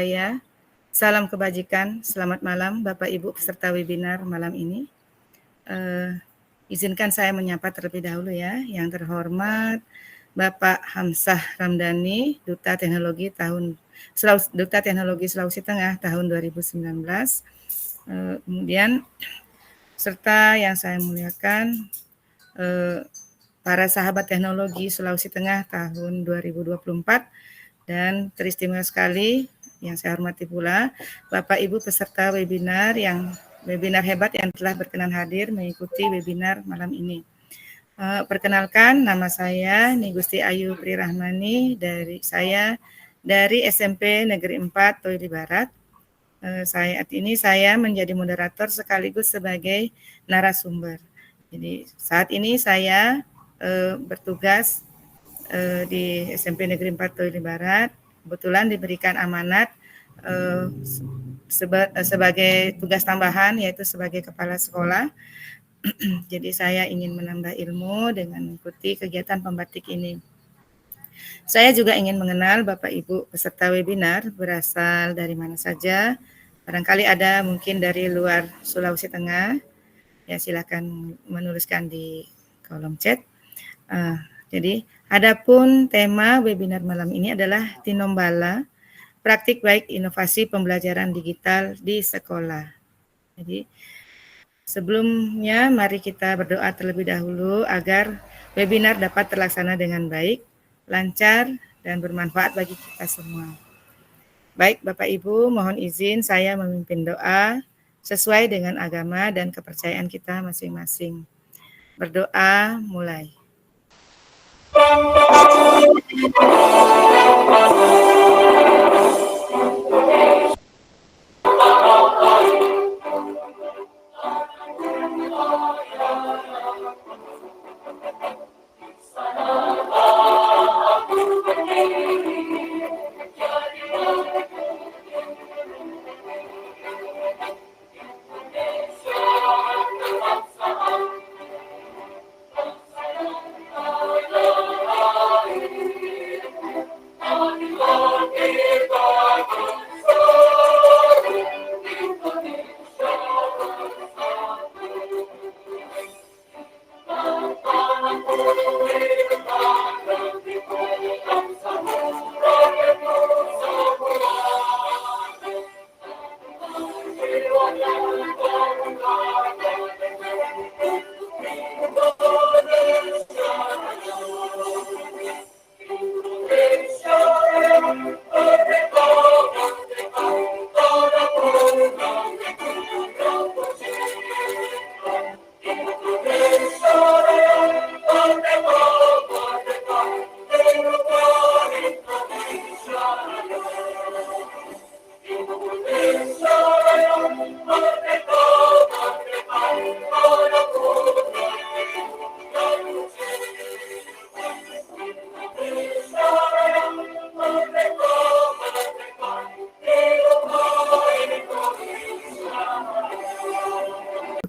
saya. Salam kebajikan, selamat malam Bapak Ibu peserta webinar malam ini. Izinkan saya menyapa terlebih dahulu ya, yang terhormat Bapak Hamzah Ramdhani, Duta Teknologi Sulawesi Tengah tahun 2019. Kemudian serta yang saya muliakan para sahabat teknologi Sulawesi Tengah tahun 2024 dan teristimewa sekali yang saya hormati pula Bapak Ibu peserta webinar hebat yang telah berkenan hadir mengikuti webinar malam ini. Perkenalkan, nama saya Nigusti Ayu Prirahmani dari SMP Negeri 4 Toili Barat. Saat ini saya menjadi moderator sekaligus sebagai narasumber. Jadi saat ini saya bertugas di SMP Negeri 4 Toili Barat. Kebetulan diberikan amanat sebagai tugas tambahan, yaitu sebagai kepala sekolah. Jadi saya ingin menambah ilmu dengan mengikuti kegiatan pembatik ini. Saya juga ingin mengenal Bapak Ibu peserta webinar berasal dari mana saja. Barangkali ada mungkin dari luar Sulawesi Tengah. Ya, silakan menuliskan di kolom chat. Jadi, adapun tema webinar malam ini adalah Tinombala, praktik baik inovasi pembelajaran digital di sekolah. Jadi, sebelumnya mari kita berdoa terlebih dahulu agar webinar dapat terlaksana dengan baik, lancar, dan bermanfaat bagi kita semua. Baik, Bapak Ibu, mohon izin saya memimpin doa sesuai dengan agama dan kepercayaan kita masing-masing. Berdoa, mulai.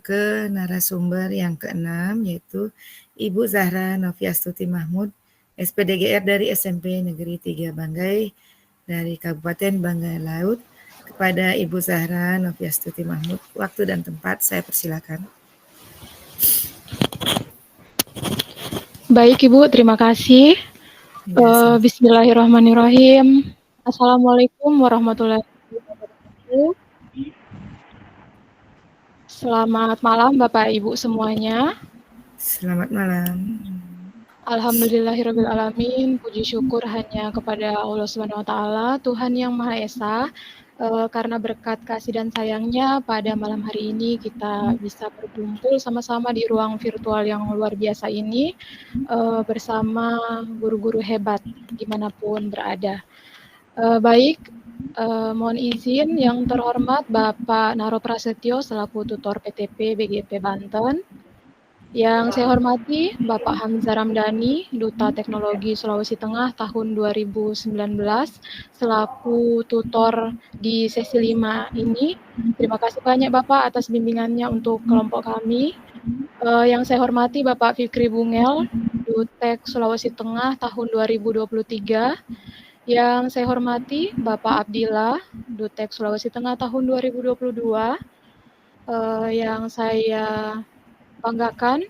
Ke narasumber yang keenam, yaitu Ibu Zahra Noviastuti Mahmud, SPDGR dari SMP Negeri 3 Banggai dari Kabupaten Banggai Laut. Kepada Ibu Zahra Noviastuti Mahmud, waktu dan tempat saya persilakan. Baik Ibu, terima kasih. Bismillahirrahmanirrahim. Assalamualaikum warahmatullahi wabarakatuh. Selamat malam Bapak Ibu semuanya. Selamat malam. Alhamdulillahirabbil alamin, puji syukur hanya kepada Allah Subhanahu wa taala, Tuhan yang Maha Esa. Karena berkat kasih dan sayangnya pada malam hari ini kita bisa berkumpul sama-sama di ruang virtual yang luar biasa ini bersama guru-guru hebat dimanapun berada. Baik, mohon izin yang terhormat Bapak Naro Prasetyo selaku tutor PTP BGP Banten. Yang saya hormati Bapak Hamzah Ramdhani, Duta Teknologi Sulawesi Tengah tahun 2019 selaku tutor di sesi 5 ini. Terima kasih banyak Bapak atas bimbingannya untuk kelompok kami. Yang saya hormati Bapak Fikri Bungel, Dutek Sulawesi Tengah tahun 2023. Yang saya hormati Bapak Abdillah, Dutek Sulawesi Tengah tahun 2022. Yang saya banggakan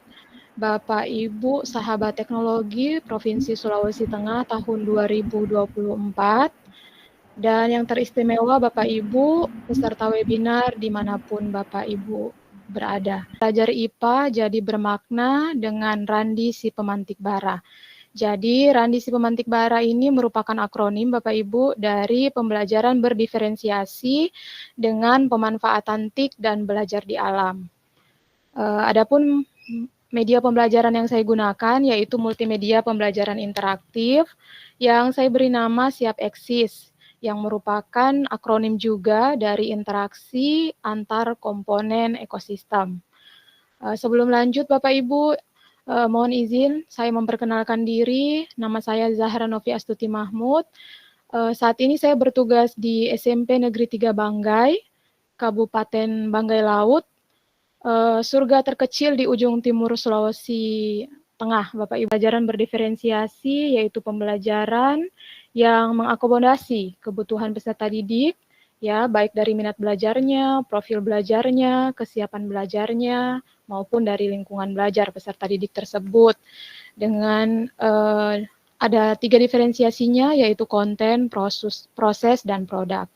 Bapak Ibu Sahabat Teknologi Provinsi Sulawesi Tengah tahun 2024. Dan yang teristimewa Bapak Ibu peserta webinar dimanapun Bapak Ibu berada. Belajar IPA jadi bermakna dengan Randi si pemantik bara. Jadi Randi si pemantik bara ini merupakan akronim Bapak Ibu dari pembelajaran berdiferensiasi dengan pemanfaatan TIK dan belajar di alam. Adapun media pembelajaran yang saya gunakan yaitu multimedia pembelajaran interaktif yang saya beri nama Siap Eksis, yang merupakan akronim juga dari interaksi antar komponen ekosistem. Sebelum lanjut Bapak Ibu, mohon izin saya memperkenalkan diri. Nama saya Zahra Novi Astuti Mahmud. Saat ini saya bertugas di SMP Negeri 3 Banggai, Kabupaten Banggai Laut, surga terkecil di ujung timur Sulawesi Tengah, Bapak Ibu. Pembelajaran berdiferensiasi yaitu pembelajaran yang mengakomodasi kebutuhan peserta didik, ya, baik dari minat belajarnya, profil belajarnya, kesiapan belajarnya, maupun dari lingkungan belajar peserta didik tersebut. Dengan ada 3 diferensiasinya, yaitu konten, proses, dan produk.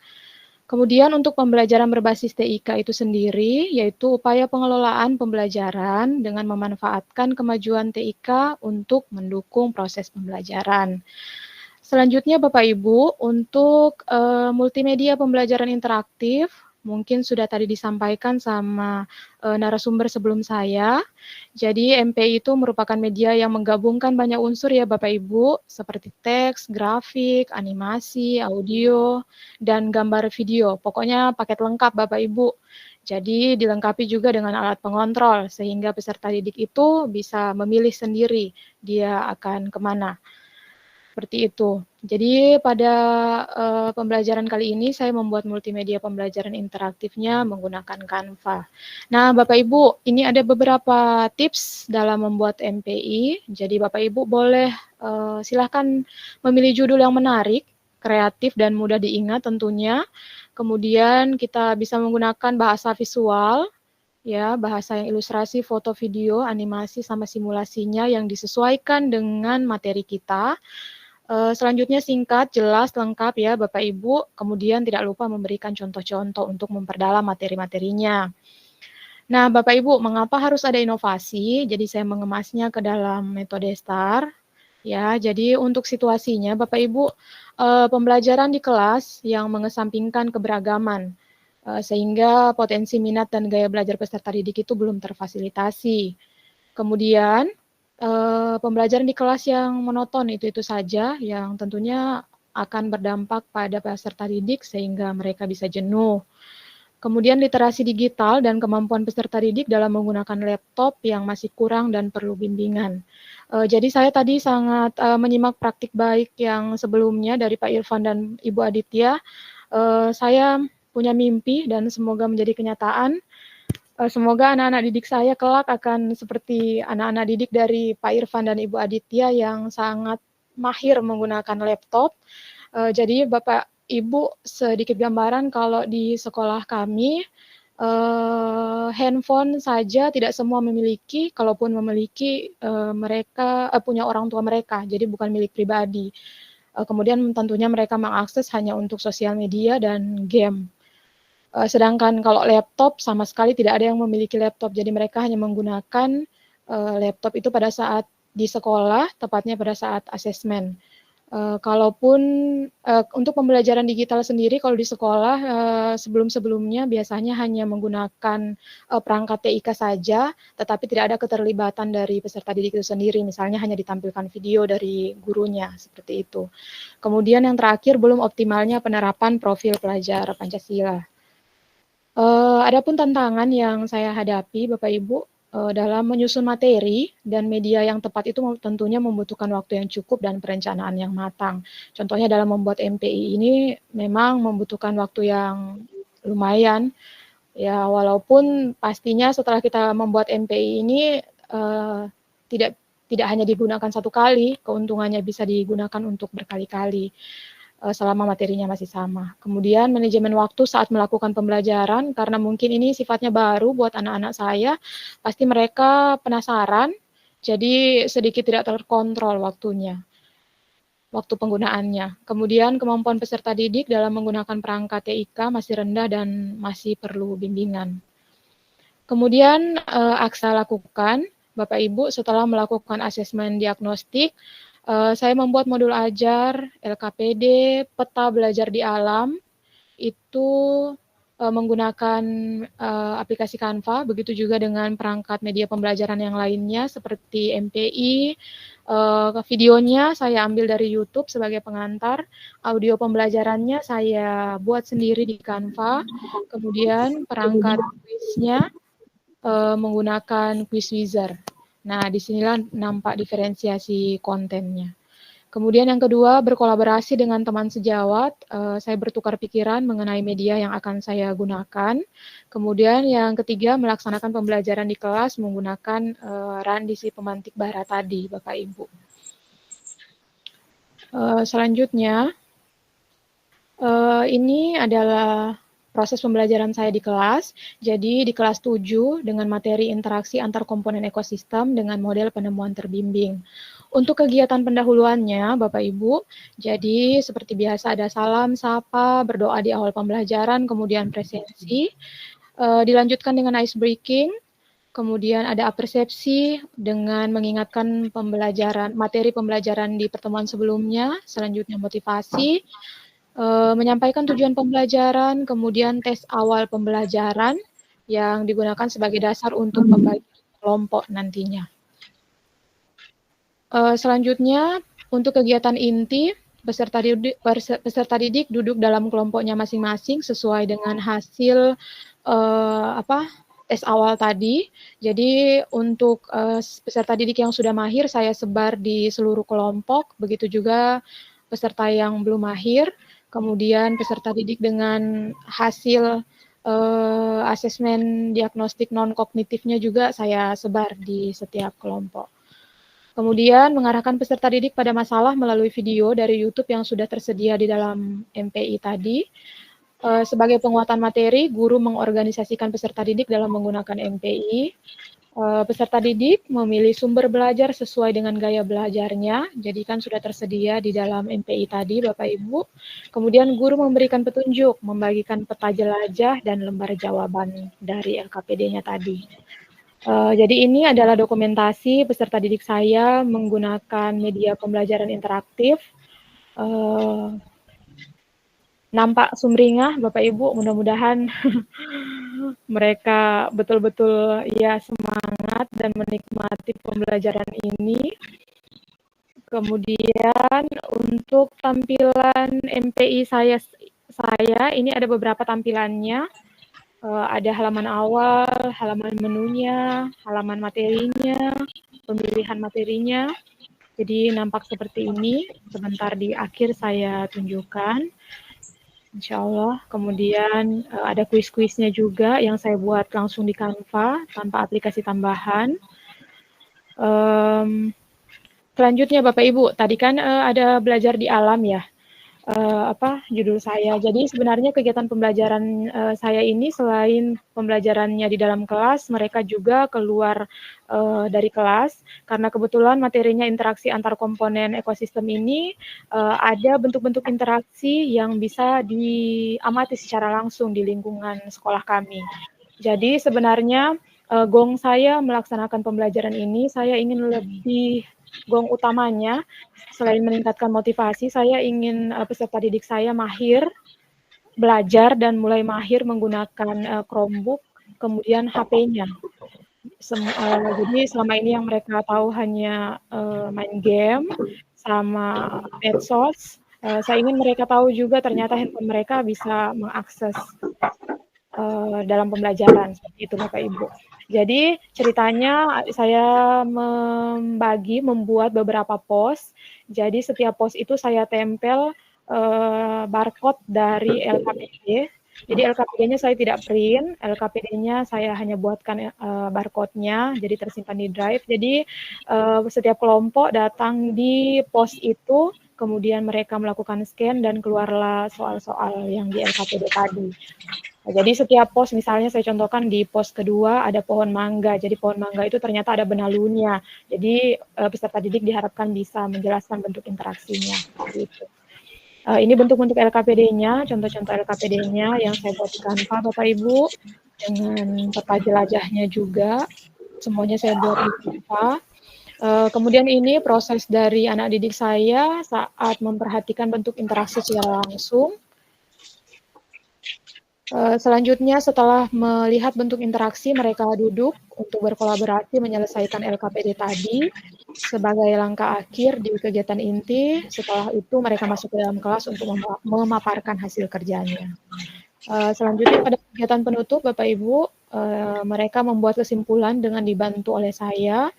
Kemudian untuk pembelajaran berbasis TIK itu sendiri, yaitu upaya pengelolaan pembelajaran dengan memanfaatkan kemajuan TIK untuk mendukung proses pembelajaran. Selanjutnya Bapak Ibu, untuk multimedia pembelajaran interaktif, mungkin sudah tadi disampaikan sama narasumber sebelum saya. Jadi MPI itu merupakan media yang menggabungkan banyak unsur ya Bapak Ibu, seperti teks, grafik, animasi, audio, dan gambar video. Pokoknya paket lengkap Bapak Ibu. Jadi dilengkapi juga dengan alat pengontrol, sehingga peserta didik itu bisa memilih sendiri dia akan kemana. Seperti itu. Jadi pada pembelajaran kali ini saya membuat multimedia pembelajaran interaktifnya menggunakan Canva. Nah, Bapak Ibu, ini ada beberapa tips dalam membuat MPI. Jadi Bapak Ibu boleh silahkan memilih judul yang menarik, kreatif dan mudah diingat tentunya. Kemudian kita bisa menggunakan bahasa visual, ya, bahasa yang ilustrasi, foto, video, animasi, sama simulasinya yang disesuaikan dengan materi kita. Selanjutnya singkat, jelas, lengkap ya Bapak Ibu. Kemudian tidak lupa memberikan contoh-contoh untuk memperdalam materi-materinya. Nah Bapak Ibu, mengapa harus ada inovasi? Jadi saya mengemasnya ke dalam metode STAR. Ya, jadi untuk situasinya Bapak Ibu, pembelajaran di kelas yang mengesampingkan keberagaman, sehingga potensi minat dan gaya belajar peserta didik itu belum terfasilitasi. Kemudian pembelajaran di kelas yang monoton itu saja, yang tentunya akan berdampak pada peserta didik sehingga mereka bisa jenuh. Kemudian literasi digital dan kemampuan peserta didik dalam menggunakan laptop yang masih kurang dan perlu bimbingan. Jadi saya tadi sangat menyimak praktik baik yang sebelumnya dari Pak Irfan dan Ibu Aditya. Saya punya mimpi dan semoga menjadi kenyataan. Semoga anak-anak didik saya kelak akan seperti anak-anak didik dari Pak Irfan dan Ibu Aditya yang sangat mahir menggunakan laptop. Jadi Bapak Ibu, sedikit gambaran kalau di sekolah kami, handphone saja tidak semua memiliki, kalaupun memiliki mereka punya orang tua mereka, jadi bukan milik pribadi. Kemudian tentunya mereka mengakses hanya untuk sosial media dan game. Sedangkan kalau laptop sama sekali tidak ada yang memiliki laptop, jadi mereka hanya menggunakan laptop itu pada saat di sekolah, tepatnya pada saat asesmen. Kalaupun untuk pembelajaran digital sendiri kalau di sekolah sebelum-sebelumnya biasanya hanya menggunakan perangkat TIK saja, tetapi tidak ada keterlibatan dari peserta didik itu sendiri, misalnya hanya ditampilkan video dari gurunya, seperti itu. Kemudian yang terakhir, belum optimalnya penerapan profil pelajar Pancasila. Adapun tantangan yang saya hadapi Bapak Ibu, dalam menyusun materi dan media yang tepat itu tentunya membutuhkan waktu yang cukup dan perencanaan yang matang. Contohnya dalam membuat MPI ini memang membutuhkan waktu yang lumayan, ya, walaupun pastinya setelah kita membuat MPI ini tidak hanya digunakan satu kali, keuntungannya bisa digunakan untuk berkali-kali. selama materinya masih sama. Kemudian manajemen waktu saat melakukan pembelajaran, karena mungkin ini sifatnya baru buat anak-anak saya, pasti mereka penasaran, jadi sedikit tidak terkontrol waktunya, waktu penggunaannya. Kemudian kemampuan peserta didik dalam menggunakan perangkat TIK masih rendah dan masih perlu bimbingan. Kemudian Aksa lakukan, Bapak Ibu, setelah melakukan asesmen diagnostik, saya membuat modul ajar, LKPD, peta belajar di alam, itu menggunakan aplikasi Canva, begitu juga dengan perangkat media pembelajaran yang lainnya seperti MPI. Videonya saya ambil dari YouTube sebagai pengantar, audio pembelajarannya saya buat sendiri di Canva, kemudian perangkat kuisnya menggunakan quiz wizard. Nah, disinilah nampak diferensiasi kontennya. Kemudian yang kedua, berkolaborasi dengan teman sejawat. Saya bertukar pikiran mengenai media yang akan saya gunakan. Kemudian yang ketiga, melaksanakan pembelajaran di kelas menggunakan randisi pemantik bara tadi, Bapak Ibu. Selanjutnya, ini adalah proses pembelajaran saya di kelas. Jadi di kelas 7 dengan materi interaksi antar komponen ekosistem dengan model penemuan terbimbing. Untuk kegiatan pendahuluannya, Bapak Ibu, jadi seperti biasa ada salam, sapa, berdoa di awal pembelajaran, kemudian presensi, dilanjutkan dengan ice breaking, kemudian ada persepsi dengan mengingatkan materi pembelajaran di pertemuan sebelumnya, selanjutnya motivasi, menyampaikan tujuan pembelajaran, kemudian tes awal pembelajaran yang digunakan sebagai dasar untuk pembagian kelompok nantinya. Selanjutnya, untuk kegiatan inti, peserta didik duduk dalam kelompoknya masing-masing sesuai dengan hasil tes awal tadi. Jadi untuk peserta didik yang sudah mahir, saya sebar di seluruh kelompok, begitu juga peserta yang belum mahir. Kemudian peserta didik dengan hasil asesmen diagnostik non-kognitifnya juga saya sebar di setiap kelompok. Kemudian mengarahkan peserta didik pada masalah melalui video dari YouTube yang sudah tersedia di dalam MPI tadi. Sebagai penguatan materi, guru mengorganisasikan peserta didik dalam menggunakan MPI. Peserta didik memilih sumber belajar sesuai dengan gaya belajarnya, jadi kan sudah tersedia di dalam MPI tadi, Bapak Ibu. Kemudian guru memberikan petunjuk, membagikan peta jelajah dan lembar jawaban dari LKPD-nya tadi. Jadi ini adalah dokumentasi peserta didik saya menggunakan media pembelajaran interaktif. Nampak sumringah, Bapak Ibu, mudah-mudahan mereka betul-betul ya semangat dan menikmati pembelajaran ini. Kemudian untuk tampilan MPI saya ini ada beberapa tampilannya. Ada halaman awal, halaman menunya, halaman materinya, pemilihan materinya. Jadi nampak seperti ini. Sebentar di akhir saya tunjukkan. Insya Allah. Kemudian ada kuis-kuisnya juga yang saya buat langsung di Canva tanpa aplikasi tambahan. Selanjutnya Bapak Ibu, tadi kan ada belajar di alam ya. Judul saya. Jadi sebenarnya kegiatan pembelajaran saya ini selain pembelajarannya di dalam kelas, mereka juga keluar dari kelas karena kebetulan materinya interaksi antar komponen ekosistem ini ada bentuk-bentuk interaksi yang bisa diamati secara langsung di lingkungan sekolah kami. Jadi sebenarnya gong saya melaksanakan pembelajaran ini, saya ingin lebih gong utamanya selain meningkatkan motivasi, saya ingin peserta didik saya mahir belajar dan mulai mahir menggunakan Chromebook, kemudian HP-nya. Jadi selama ini yang mereka tahu hanya main game sama medsos. Saya ingin mereka tahu juga ternyata handphone mereka bisa mengakses dalam pembelajaran, seperti itu Bapak Ibu. Jadi ceritanya saya membuat beberapa post. Jadi setiap post itu saya tempel barcode dari LKPD. Jadi LKPD-nya saya tidak print, LKPD-nya saya hanya buatkan barcode-nya, jadi tersimpan di drive. Jadi setiap kelompok datang di post itu, kemudian mereka melakukan scan dan keluarlah soal-soal yang di LKPD tadi. Nah, jadi setiap pos, misalnya saya contohkan di pos kedua ada pohon mangga, jadi pohon mangga itu ternyata ada benalunya, jadi peserta didik diharapkan bisa menjelaskan bentuk interaksinya. Gitu. Ini bentuk-bentuk LKPD-nya, contoh-contoh LKPD-nya yang saya buat di Canva, Bapak Ibu, dengan peta jelajahnya juga, semuanya saya buat di Canva. Kemudian ini proses dari anak didik saya saat memperhatikan bentuk interaksi secara langsung. Selanjutnya setelah melihat bentuk interaksi, mereka duduk untuk berkolaborasi menyelesaikan LKPD tadi sebagai langkah akhir di kegiatan inti. Setelah itu mereka masuk ke dalam kelas untuk memaparkan hasil kerjanya. Selanjutnya pada kegiatan penutup, Bapak Ibu, mereka membuat kesimpulan dengan dibantu oleh saya.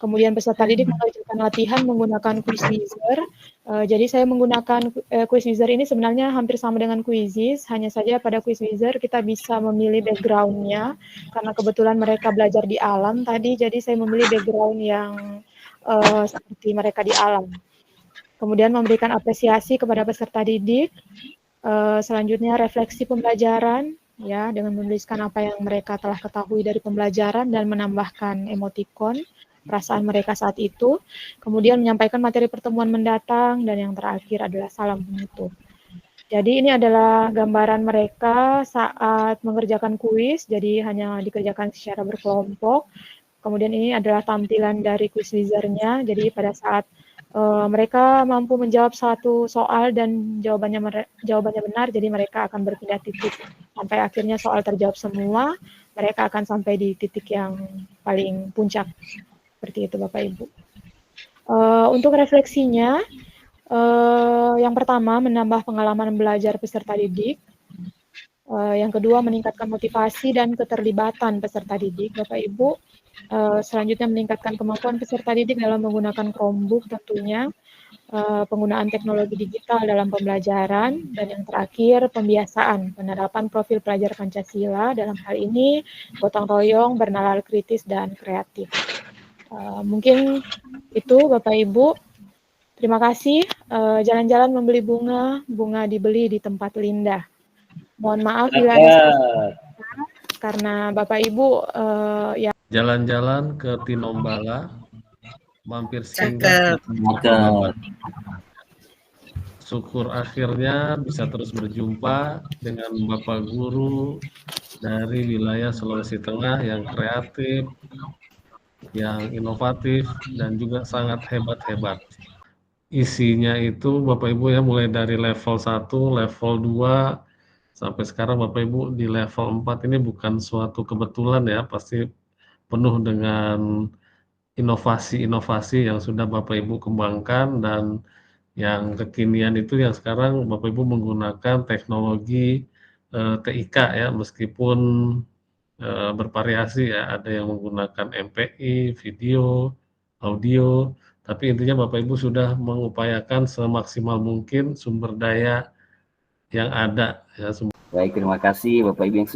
Kemudian peserta didik mengerjakan latihan menggunakan Quizizzer. Jadi saya menggunakan Quizizzer ini sebenarnya hampir sama dengan Quizizz, hanya saja pada Quizizzer kita bisa memilih background-nya, karena kebetulan mereka belajar di alam tadi, jadi saya memilih background yang seperti mereka di alam. Kemudian memberikan apresiasi kepada peserta didik. Selanjutnya refleksi pembelajaran, ya, dengan menuliskan apa yang mereka telah ketahui dari pembelajaran dan menambahkan emotikon perasaan mereka saat itu, kemudian menyampaikan materi pertemuan mendatang, dan yang terakhir adalah salam penutup. Jadi ini adalah gambaran mereka saat mengerjakan kuis, jadi hanya dikerjakan secara berkelompok. Kemudian ini adalah tampilan dari Quizizzer-nya, jadi pada saat mereka mampu menjawab satu soal dan jawabannya benar, jadi mereka akan berpindah titik. Sampai akhirnya soal terjawab semua, mereka akan sampai di titik yang paling puncak. Seperti itu Bapak Ibu. Untuk refleksinya, yang pertama menambah pengalaman belajar peserta didik. Yang kedua meningkatkan motivasi dan keterlibatan peserta didik Bapak Ibu. Selanjutnya meningkatkan kemampuan peserta didik dalam menggunakan Chromebook tentunya. Penggunaan teknologi digital dalam pembelajaran, dan yang terakhir pembiasaan penerapan profil pelajar Pancasila, dalam hal ini gotong royong, bernalar kritis dan kreatif. Mungkin itu Bapak Ibu. Terima kasih. Jalan-jalan membeli bunga dibeli di tempat Linda. Mohon maaf bila ada salah, karena Bapak Ibu ya. Jalan-jalan ke Tinombala, mampir singgah ke syukur akhirnya bisa terus berjumpa dengan Bapak Guru dari wilayah Sulawesi Tengah yang kreatif, yang inovatif, dan juga sangat hebat-hebat. Isinya itu Bapak Ibu ya, mulai dari level 1, level 2, sampai sekarang Bapak Ibu di level 4 ini bukan suatu kebetulan ya, pasti penuh dengan inovasi-inovasi yang sudah Bapak Ibu kembangkan, dan yang kekinian itu yang sekarang Bapak Ibu menggunakan teknologi TIK ya, meskipun bervariasi ya, ada yang menggunakan MPI, video, audio, tapi intinya Bapak Ibu sudah mengupayakan semaksimal mungkin sumber daya yang ada ya. Baik, terima kasih Bapak Ibu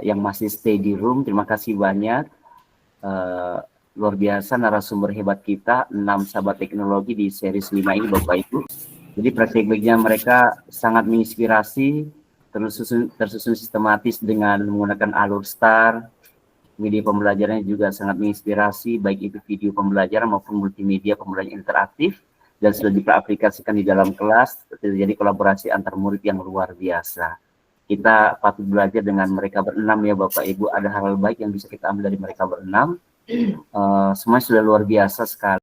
yang masih stay di room, terima kasih banyak. Luar biasa narasumber hebat kita, 6 sahabat teknologi di series 5 ini Bapak Ibu. Jadi praktik-praktiknya mereka sangat menginspirasi, tersusun sistematis dengan menggunakan alur STAR. Media pembelajarannya juga sangat menginspirasi, baik itu video pembelajaran maupun multimedia pembelajaran interaktif, dan sudah diaplikasikan di dalam kelas, terjadi kolaborasi antar murid yang luar biasa. Kita patut belajar dengan mereka berenam ya Bapak Ibu, ada hal baik yang bisa kita ambil dari mereka berenam. Semuanya sudah luar biasa sekali.